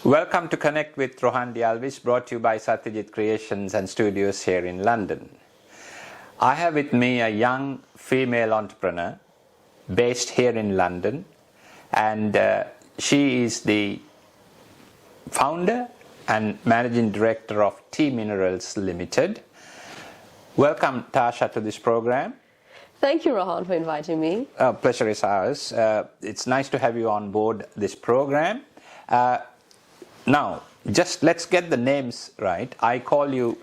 Welcome to Connect with Rohan Dialvis, brought to you by Sathyajith Creations and Studios here in London. I have with me a young female entrepreneur based here in London, and she is the founder and managing director of T Minerals Limited. Welcome, Tasha, to this program. Thank you, Rohan, for inviting me. Pleasure is ours. It's nice to have you on board this program. Now, just let's get the names right. I call you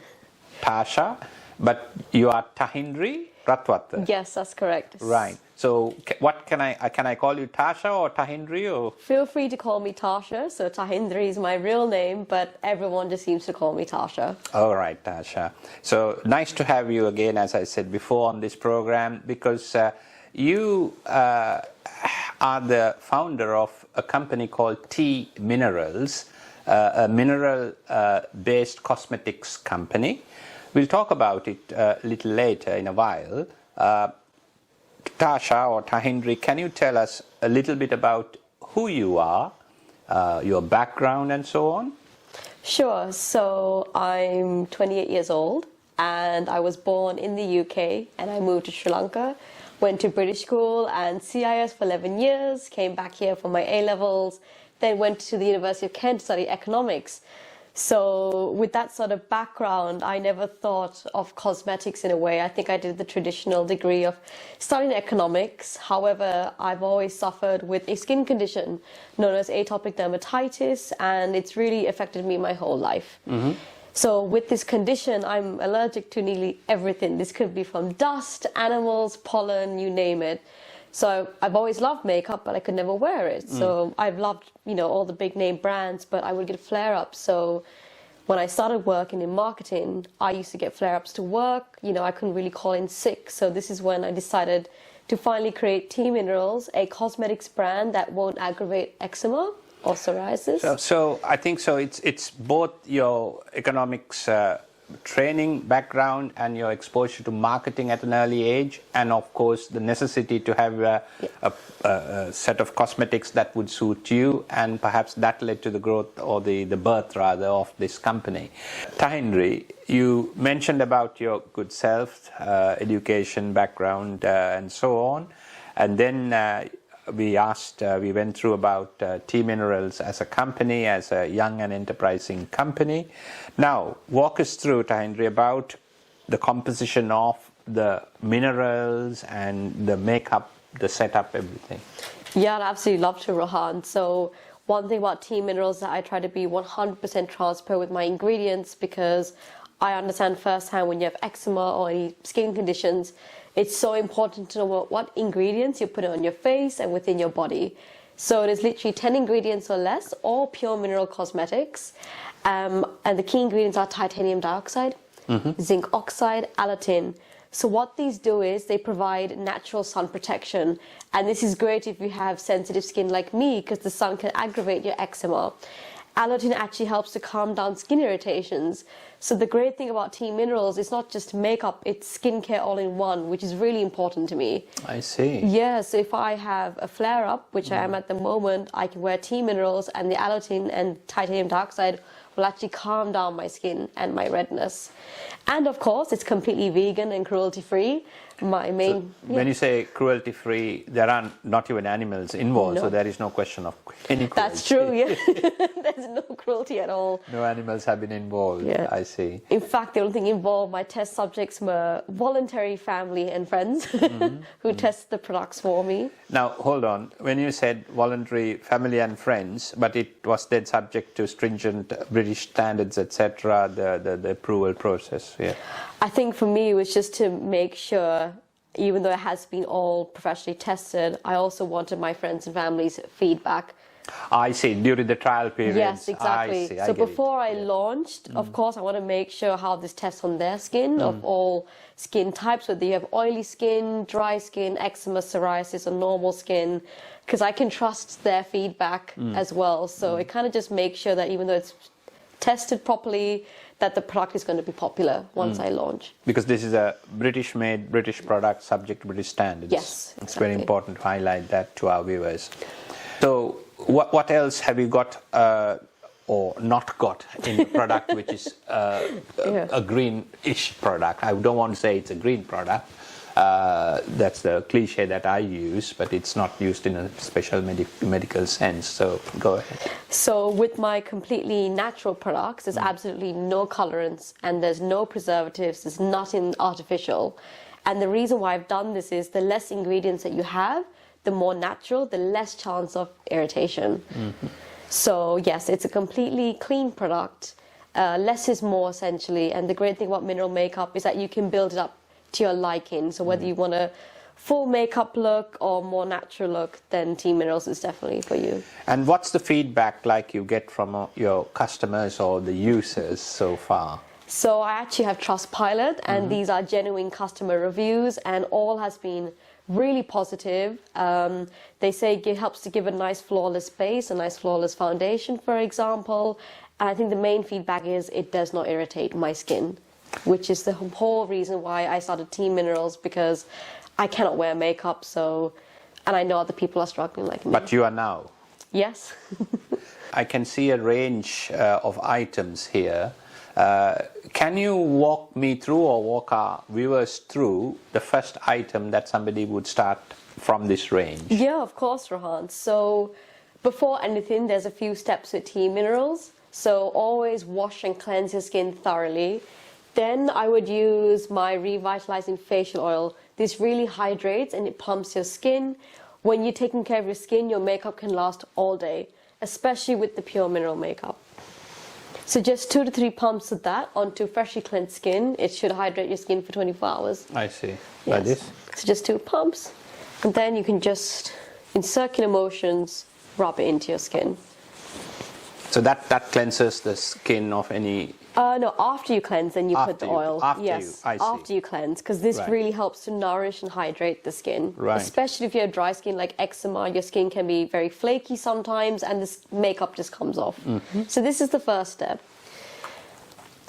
Tasha, but you are Tahindri Ratwata. Yes, that's correct. Right. So, what can I call you, Tasha or Tahindri? Or? Feel free to call me Tasha. So Tahindri is my real name, but everyone just seems to call me Tasha. All right, Tasha. So nice to have you again, as I said before, on this program, because you are the founder of a company called T Minerals, a mineral-based cosmetics company. We'll talk about it a little later in a while. Tasha or Tahindri, can you tell us a little bit about who you are, your background and so on? Sure. So I'm 28 years old and I was born in the UK and I moved to Sri Lanka, went to British school and CIS for 11 years, came back here for my A-levels, then went to the University of Kent to study economics. So with that sort of background, I never thought of cosmetics in a way. I think I did the traditional degree of studying economics. However, I've always suffered with a skin condition known as atopic dermatitis, and it's really affected me my whole life. Mm-hmm. So with this condition, I'm allergic to nearly everything. This could be from dust, animals, pollen, you name it. So I've always loved makeup, but I could never wear it. So I've loved, all the big name brands, but I would get flare-ups. So when I started working in marketing, I used to get flare-ups to work. I couldn't really call in sick. So this is when I decided to finally create T Minerals, a cosmetics brand that won't aggravate eczema or psoriasis. So I think so. It's both your economics training background and your exposure to marketing at an early age, and of course the necessity to have a set of cosmetics that would suit you, and perhaps that led to the growth or the birth rather of this company. Tahindri, you mentioned about your good self, education background and so on, and then we went through about T Minerals as a company, as a young and enterprising company. Now, walk us through, Tahindri, about the composition of the minerals and the makeup, the setup, everything. Yeah, I'd absolutely love to, Rohan. So one thing about T Minerals is that I try to be 100% transparent with my ingredients, because I understand firsthand when you have eczema or any skin conditions, it's so important to know what ingredients you put on your face and within your body. So it is literally 10 ingredients or less, all pure mineral cosmetics. And the key ingredients are titanium dioxide, zinc oxide, alatin. So what these do is they provide natural sun protection. And this is great if you have sensitive skin like me, because the sun can aggravate your eczema. Alatin actually helps to calm down skin irritations. So the great thing about T Minerals is not just makeup, it's skincare all in one, which is really important to me. I see. Yes, so if I have a flare-up, which I am at the moment, I can wear T Minerals, and the alatin and titanium dioxide will actually calm down my skin and my redness. And of course, it's completely vegan and cruelty-free. When you say cruelty-free, there are not even animals involved, so there is no question of any cruelty. That's true, yeah. There's no cruelty at all. No animals have been involved, yeah. I see. In fact, the only thing involved, my test subjects were voluntary family and friends who test the products for me. Now, hold on. When you said voluntary family and friends, but it was then subject to stringent British standards, etc., the approval process, yeah. I think for me, it was just to make sure, even though it has been all professionally tested, I also wanted my friends and family's feedback. I see, during the trial period. Yes, exactly. I see, so before I launched, of course, I want to make sure how this tests on their skin, of all skin types, whether you have oily skin, dry skin, eczema, psoriasis, or normal skin, because I can trust their feedback as well. So it kind of just makes sure that even though it's tested properly, that the product is going to be popular once I launch. Because this is a British-made, British product subject to British standards. Yes, exactly. It's very important to highlight that to our viewers. So what else have you got or not got in a product which is a greenish product. I don't want to say it's a green product. That's the cliche that I use, but it's not used in a special medical sense. So go ahead. So with my completely natural products, there's absolutely no colorants and there's no preservatives. There's nothing artificial. And the reason why I've done this is the less ingredients that you have, the more natural, the less chance of irritation. So yes, it's a completely clean product. Less is more essentially. And the great thing about mineral makeup is that you can build it up to your liking. So whether you want a full makeup look or more natural look, then Team Minerals is definitely for you. And what's the feedback like you get from your customers or the users so far? So I actually have Trustpilot, and these are genuine customer reviews, and all has been really positive. They say it helps to give a nice flawless base, a nice flawless foundation, for example. And I think the main feedback is it does not irritate my skin, which is the whole reason why I started Team Minerals, because I cannot wear makeup, and I know other people are struggling like me. But you are now. Yes. I can see a range of items here. Can you walk me through or walk our viewers through the first item that somebody would start from this range? Yeah, of course, Rohan. So before anything, there's a few steps with Team Minerals. So always wash and cleanse your skin thoroughly. Then I would use my revitalizing facial oil. This really hydrates and it pumps your skin. When you're taking care of your skin, your makeup can last all day, especially with the pure mineral makeup. So just 2 to 3 pumps of that onto freshly cleansed skin. It should hydrate your skin for 24 hours. I see. Yes. Like this? So just 2 pumps. And then you can just, in circular motions, rub it into your skin. So that cleanses the skin of any... No, after you cleanse, then you put the oil. I see. After you cleanse, because this really helps to nourish and hydrate the skin. Right. Especially if you have dry skin like eczema, your skin can be very flaky sometimes, and this makeup just comes off. So this is the first step.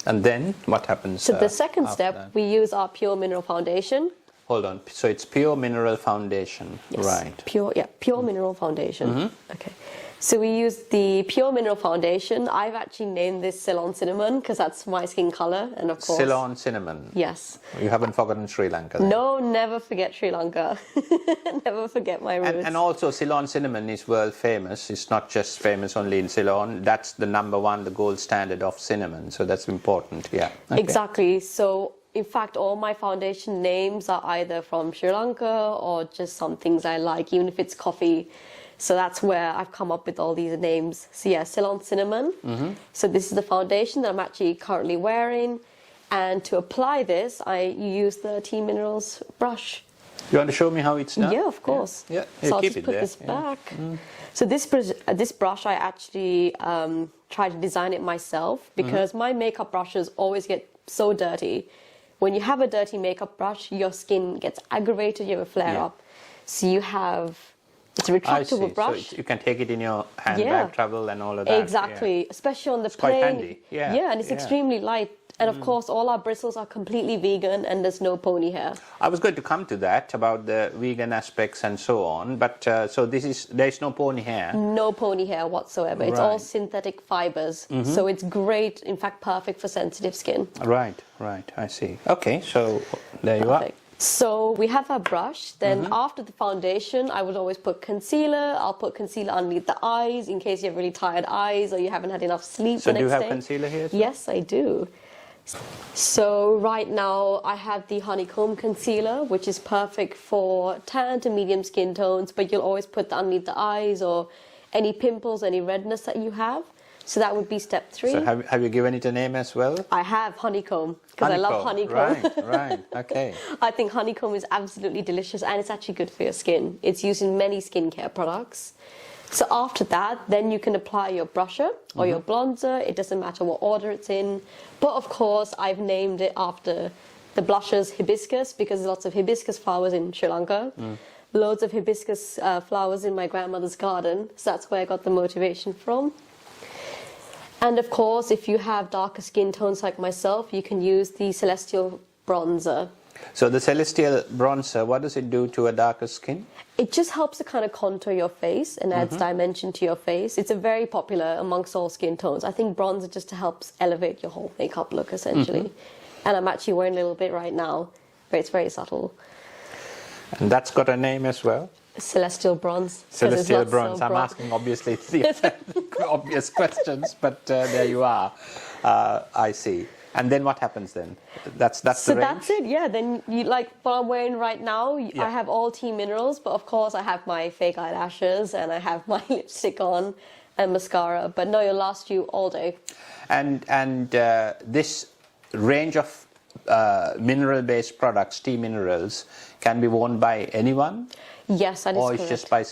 And then what happens? So the second step, that? we use our pure mineral foundation. Hold on. So it's pure mineral foundation, Yes. right? Pure mineral foundation. Okay. So we use the pure mineral foundation. I've actually named this Ceylon cinnamon because that's my skin color, and of course Ceylon cinnamon. Yes. You haven't forgotten Sri Lanka then. No, never forget Sri Lanka. Never forget my roots. And also Ceylon cinnamon is world famous. It's not just famous only in Ceylon. That's the #1, the gold standard of cinnamon. So that's important. Yeah. Okay. Exactly. So in fact, all my foundation names are either from Sri Lanka or just some things I like, even if it's coffee. So that's where I've come up with all these names. So yeah, Ceylon cinnamon. So this is the foundation that I'm actually currently wearing. And to apply this, you use the Team Minerals brush. You want to show me how it's done? Yeah, of course. Yeah. So I'll keep just it put there. this back. So this brush, I actually tried to design it myself because my makeup brushes always get so dirty. When you have a dirty makeup brush, your skin gets aggravated, you have a flare-up. So you have... It's a retractable brush. So you can take it in your handbag travel and all of that. Exactly, especially on the it's plane. Quite handy. Yeah, and it's extremely light. And of course, all our bristles are completely vegan and there's no pony hair. I was going to come to that about the vegan aspects and so on, but so there's no pony hair. No pony hair whatsoever. It's all synthetic fibers. So it's great, in fact, perfect for sensitive skin. Right, I see. Okay, so there you are. So we have our brush. Then after the foundation, I would always put concealer. I'll put concealer underneath the eyes in case you have really tired eyes or you haven't had enough sleep the next day. So do you have concealer here? Yes, I do. So right now I have the honeycomb concealer, which is perfect for tan to medium skin tones, but you'll always put that underneath the eyes or any pimples, any redness that you have. So that would be step 3. So have you given it a name as well? I have honeycomb because I love honeycomb. Right, okay. I think honeycomb is absolutely delicious and it's actually good for your skin. It's used in many skincare products. So after that, then you can apply your brusher or your bronzer. It doesn't matter what order it's in. But of course, I've named it after the blushers hibiscus because there's lots of hibiscus flowers in Sri Lanka. Loads of hibiscus flowers in my grandmother's garden. So that's where I got the motivation from. And of course, if you have darker skin tones like myself, you can use the Celestial bronzer. So the Celestial bronzer, what does it do to a darker skin? It just helps to kind of contour your face and adds dimension to your face. It's a very popular amongst all skin tones. I think bronzer just helps elevate your whole makeup look, essentially. And I'm actually wearing a little bit right now, but it's very subtle. And that's got a name as well? Celestial bronze. Celestial bronze. I'm asking obviously the obvious questions, but there you are. I see. And then what happens then? That's the range? So that's it, yeah. Then you like what I'm wearing right now, I have all Tea Minerals, but of course I have my fake eyelashes and I have my lipstick on and mascara. But no, it'll last you all day. And this range of mineral-based products, Tea Minerals, can be worn by anyone? Yes, that is correct. Or it's just by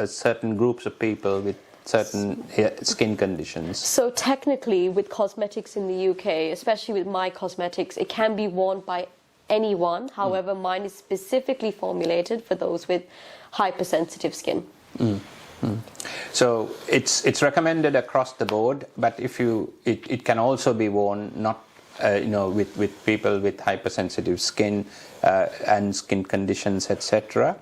certain groups of people with certain skin conditions? So technically, with cosmetics in the UK, especially with my cosmetics, it can be worn by anyone. However, mine is specifically formulated for those with hypersensitive skin. So it's recommended across the board, but if it can also be worn not with people with hypersensitive skin and skin conditions, etc.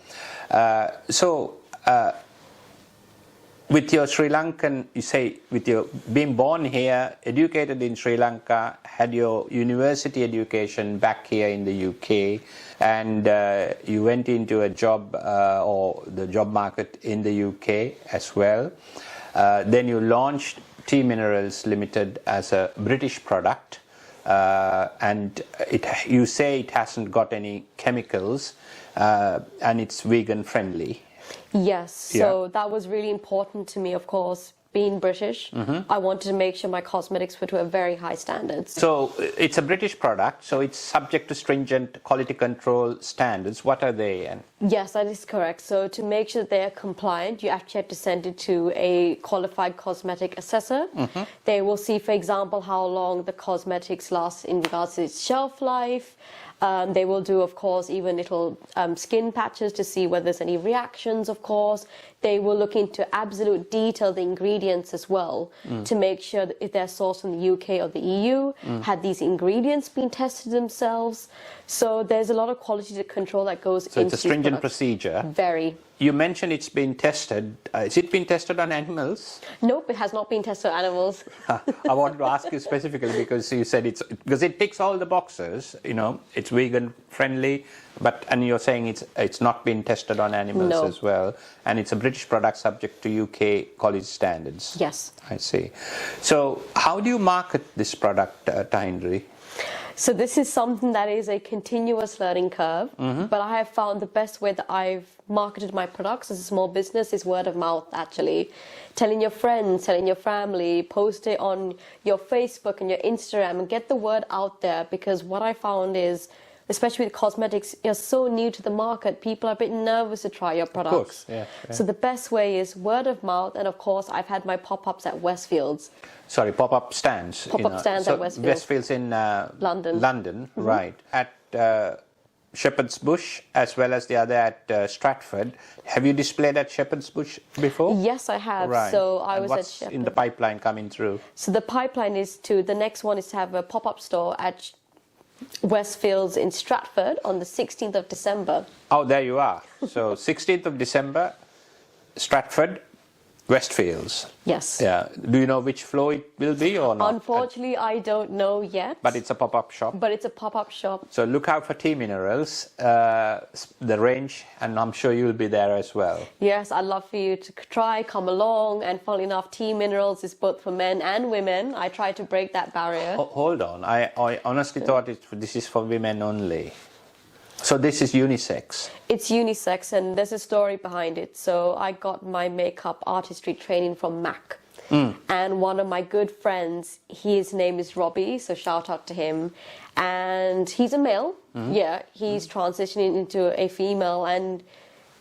With your Sri Lankan, you say, with your being born here, educated in Sri Lanka, had your university education back here in the UK, and you went into a job or the job market in the UK as well. Then you launched Tea Minerals Limited as a British product, and you say it hasn't got any chemicals, and it's vegan friendly. Yes, so that was really important to me, of course. Being British, I wanted to make sure my cosmetics were to a very high standards. So it's a British product, so it's subject to stringent quality control standards. What are they? Yes, that is correct. So to make sure that they're compliant, you actually have to send it to a qualified cosmetic assessor. They will see, for example, how long the cosmetics last in regards to its shelf life. They will do, of course, even little skin patches to see whether there's any reactions, of course. They will look into absolute detail the ingredients as well to make sure that if they're sourced from the UK or the EU, had these ingredients been tested themselves. So there's a lot of quality control that goes into So it's a stringent procedure. Very. You mentioned it's been tested. Has it been tested on animals? Nope, it has not been tested on animals. I wanted to ask you specifically because you said because it ticks all the boxes. It's vegan friendly, and you're saying it's not been tested on animals as well, and it's a British product subject to UK quality standards. Yes. I see. So how do you market this product, Tahindri? So this is something that is a continuous learning curve, but I have found the best way that I've marketed my products as a small business is word of mouth, actually. Telling your friends, telling your family, post it on your Facebook and your Instagram and get the word out there, because what I found is, especially with cosmetics, you're so new to the market, people are a bit nervous to try your products. Of course, yeah. So the best way is word of mouth, and of course I've had my pop-ups at Westfields. Sorry, pop-up stands. Pop-up stands at Westfields. Westfields in London. London, right. At Shepherd's Bush, as well as the other at Stratford. Have you displayed at Shepherd's Bush before? Yes, I have. Right. So I was what's at Shepherd. in the pipeline coming through? So the pipeline is the next one is to have a pop-up store at Westfields in Stratford on the 16th of December. Oh, there you are. So 16th of December, Stratford, Westfields. Yes. Yeah. Do you know which floor it will be or not? Unfortunately, I don't know yet. But it's a pop-up shop. But it's a pop-up shop. So look out for Tea Minerals, the range, and I'm sure you'll be there as well. Yes, I'd love for you to come along. And funnily enough, Tea Minerals is both for men and women. I try to break that barrier. Hold on. I honestly thought this is for women only. So this is unisex? It's unisex, and there's a story behind it. So I got my makeup artistry training from MAC. And one of my good friends, his name is Robbie, so shout out to him. And he's a male. Yeah, he's transitioning into a female, and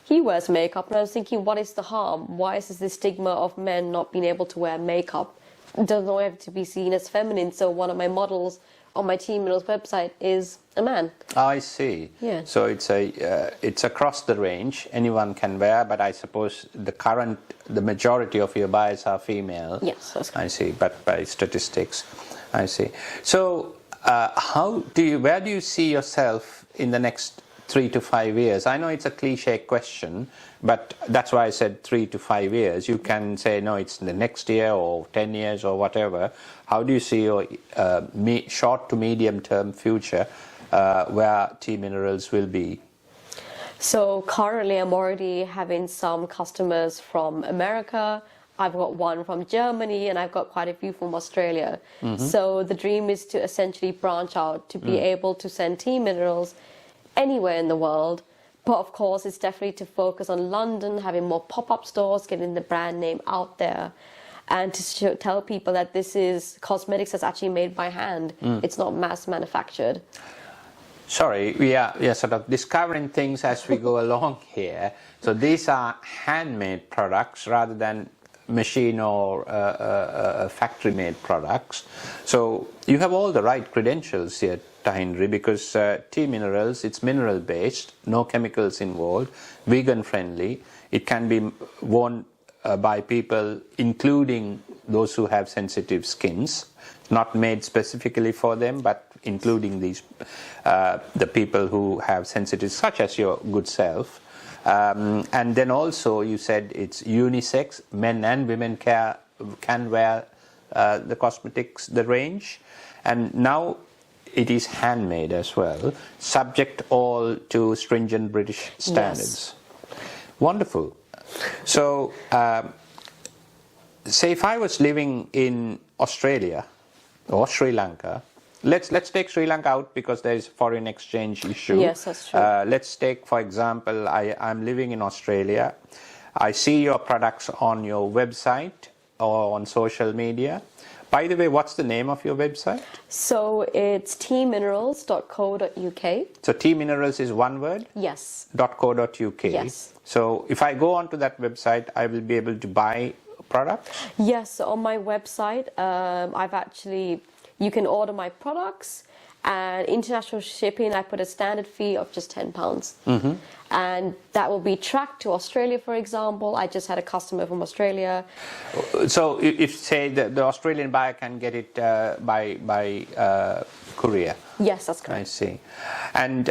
he wears makeup. And I was thinking, what is the harm? Why is this stigma of men not being able to wear makeup? It doesn't have to be seen as feminine. So one of my models on my Tea Minerals website is a man. I see. Yeah. So it's across the range. Anyone can wear, but I suppose the majority of your buyers are female. Yes, that's correct. I see. But by statistics, I see. So where do you see yourself in the next 3 to 5 years? I know it's a cliche question, but that's why I said 3 to 5 years. You can say, no, it's the next year or 10 years or whatever. How do you see your short to medium term future where T Minerals will be? So currently I'm already having some customers from America. I've got one from Germany, and I've got quite a few from Australia. So the dream is to essentially branch out to be able to send T Minerals anywhere in the world. But of course, it's definitely to focus on London, having more pop-up stores, getting the brand name out there, and to tell people that this is cosmetics that's actually made by hand. It's not mass manufactured. Sorry, we are sort of discovering things as we go along here. So these are handmade products rather than machine or factory-made products. So you have all the right credentials here, Tahindri, because T Minerals, it's mineral-based, no chemicals involved, vegan-friendly. It can be worn by people, including those who have sensitive skins, not made specifically for them, but including these the people who have sensitive, such as your good self. And then also you said it's unisex, men and women can wear the cosmetics, the range, and now it is handmade as well, subject all to stringent British standards. Yes. Wonderful. So say if I was living in Australia or Sri Lanka, let's take Sri Lanka out because there is a foreign exchange issue. Yes, that's true. Let's take, for example, I'm living in Australia. I see your products on your website or on social media. By the way, what's the name of your website? So it's tminerals.co.uk. So T Minerals is one word? Yes. .co.uk. Yes. So if I go onto that website, I will be able to buy products? Yes, so on my website, you can order my products, and international shipping, I put a standard fee of just £10. And that will be tracked to Australia, for example. I just had a customer from Australia. So if say the Australian buyer can get it by courier? Yes, that's correct. I see. And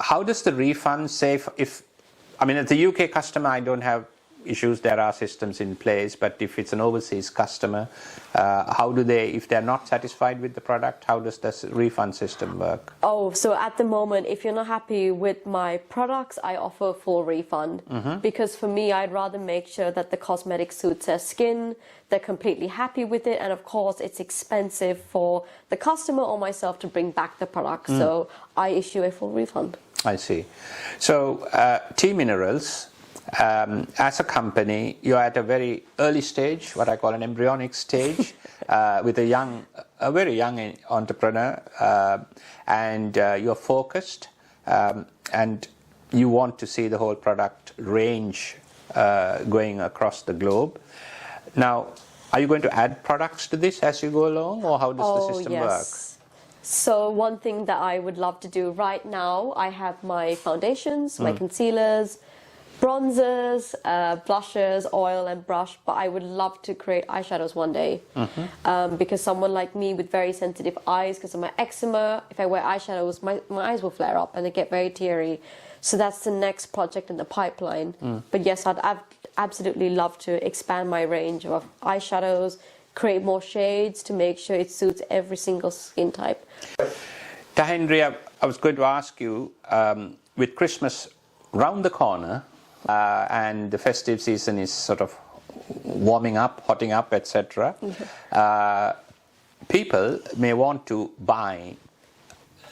how does the refund say if I mean, as the UK customer, I don't have issues, there are systems in place, but if it's an overseas customer, how do they, if they're not satisfied with the product, how does this refund system work? Oh, so at the moment, if you're not happy with my products, I offer a full refund. Because for me, I'd rather make sure that the cosmetic suits their skin, they're completely happy with it, and of course, it's expensive for the customer or myself to bring back the product, so I issue a full refund. I see. So, T Minerals, as a company, you're at a very early stage, what I call an embryonic stage, with a very young entrepreneur, and you're focused, and you want to see the whole product range going across the globe. Now, are you going to add products to this as you go along, or how does the system work? So one thing that I would love to do right now, I have my foundations, my concealers, bronzers, blushes, oil and brush, but I would love to create eyeshadows one day. Because someone like me with very sensitive eyes, because of my eczema, if I wear eyeshadows, my eyes will flare up and they get very teary. So that's the next project in the pipeline. But yes, I'd absolutely love to expand my range of eyeshadows, create more shades to make sure it suits every single skin type. Tahindri, I was going to ask you, with Christmas round the corner, and the festive season is sort of warming up, hotting up, etc. People may want to buy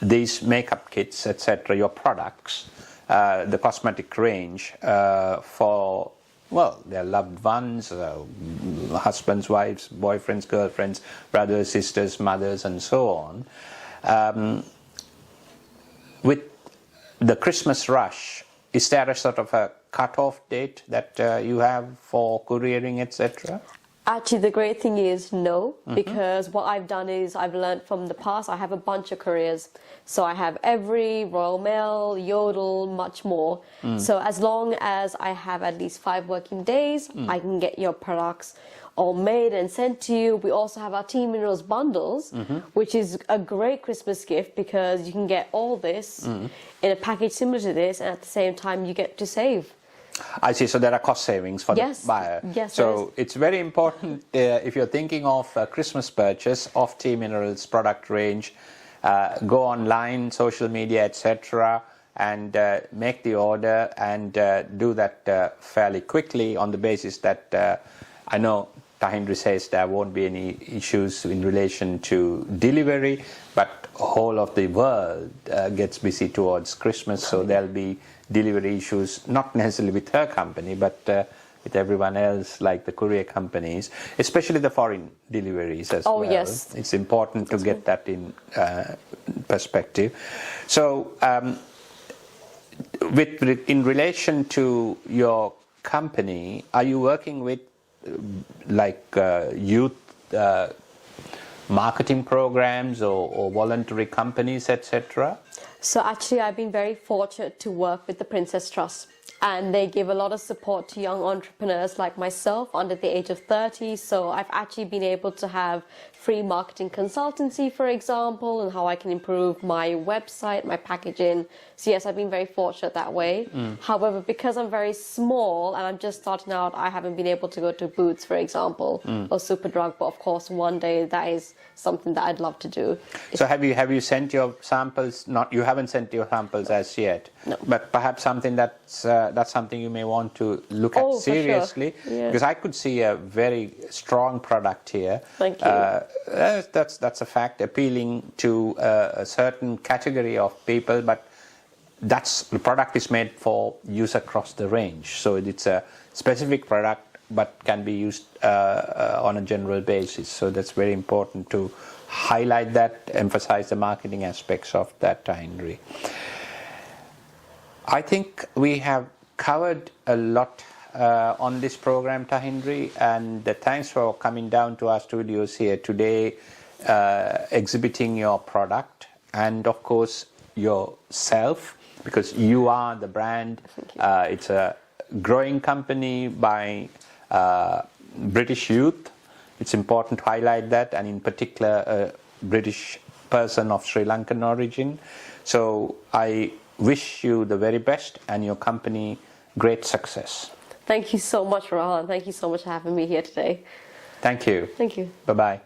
these makeup kits, etc., your products, the cosmetic range, for, well, their loved ones, husbands, wives, boyfriends, girlfriends, brothers, sisters, mothers, and so on. With the Christmas rush, is there a sort of a cut-off date that you have for couriering, etc.? Actually, the great thing is no, because what I've done is I've learned from the past. I have a bunch of couriers. So I have Every, Royal Mail, Yodel, much more. So as long as I have at least 5 working days, I can get your products. all made and sent to you. We also have our Tea Minerals bundles, which is a great Christmas gift because you can get all this in a package similar to this, and at the same time you get to save. I see. So there are cost savings for the buyer. Yes. So it's very important if you're thinking of a Christmas purchase of Tea Minerals product range, go online, social media, etc., and make the order and do that fairly quickly on the basis that I know Tahindri says there won't be any issues in relation to delivery, but whole of the world gets busy towards Christmas, so there'll be delivery issues, not necessarily with her company, but with everyone else, like the courier companies, especially the foreign deliveries as well. Oh, yes. It's important to get that in perspective. So, in relation to your company, are you working with youth marketing programs or voluntary companies, etc.? So actually, I've been very fortunate to work with the Princess Trust, and they give a lot of support to young entrepreneurs like myself under the age of 30. So I've actually been able to have free marketing consultancy, for example, and how I can improve my website, my packaging. So yes, I've been very fortunate that way. However, because I'm very small and I'm just starting out, I haven't been able to go to Boots, for example, or Superdrug. But of course, one day that is something that I'd love to do. So have you sent your samples? You haven't sent your samples as yet. No. But perhaps something that's something you may want to look at seriously, for sure. Yeah. because I could see a very strong product here. Thank you. That's a fact, appealing to a certain category of people, but the product is made for use across the range. So it's a specific product, but can be used on a general basis. So that's very important to highlight that, emphasize the marketing aspects of that, Tahindri. I think we have covered a lot on this program, Tahindri, and thanks for coming down to our studios here today, exhibiting your product and of course yourself, because you are the brand. It's a growing company by British youth. It's important to highlight that, and in particular a British person of Sri Lankan origin. So I wish you the very best and your company great success. Thank you so much, Rahan. Thank you so much for having me here today. Thank you. Thank you. Bye-bye.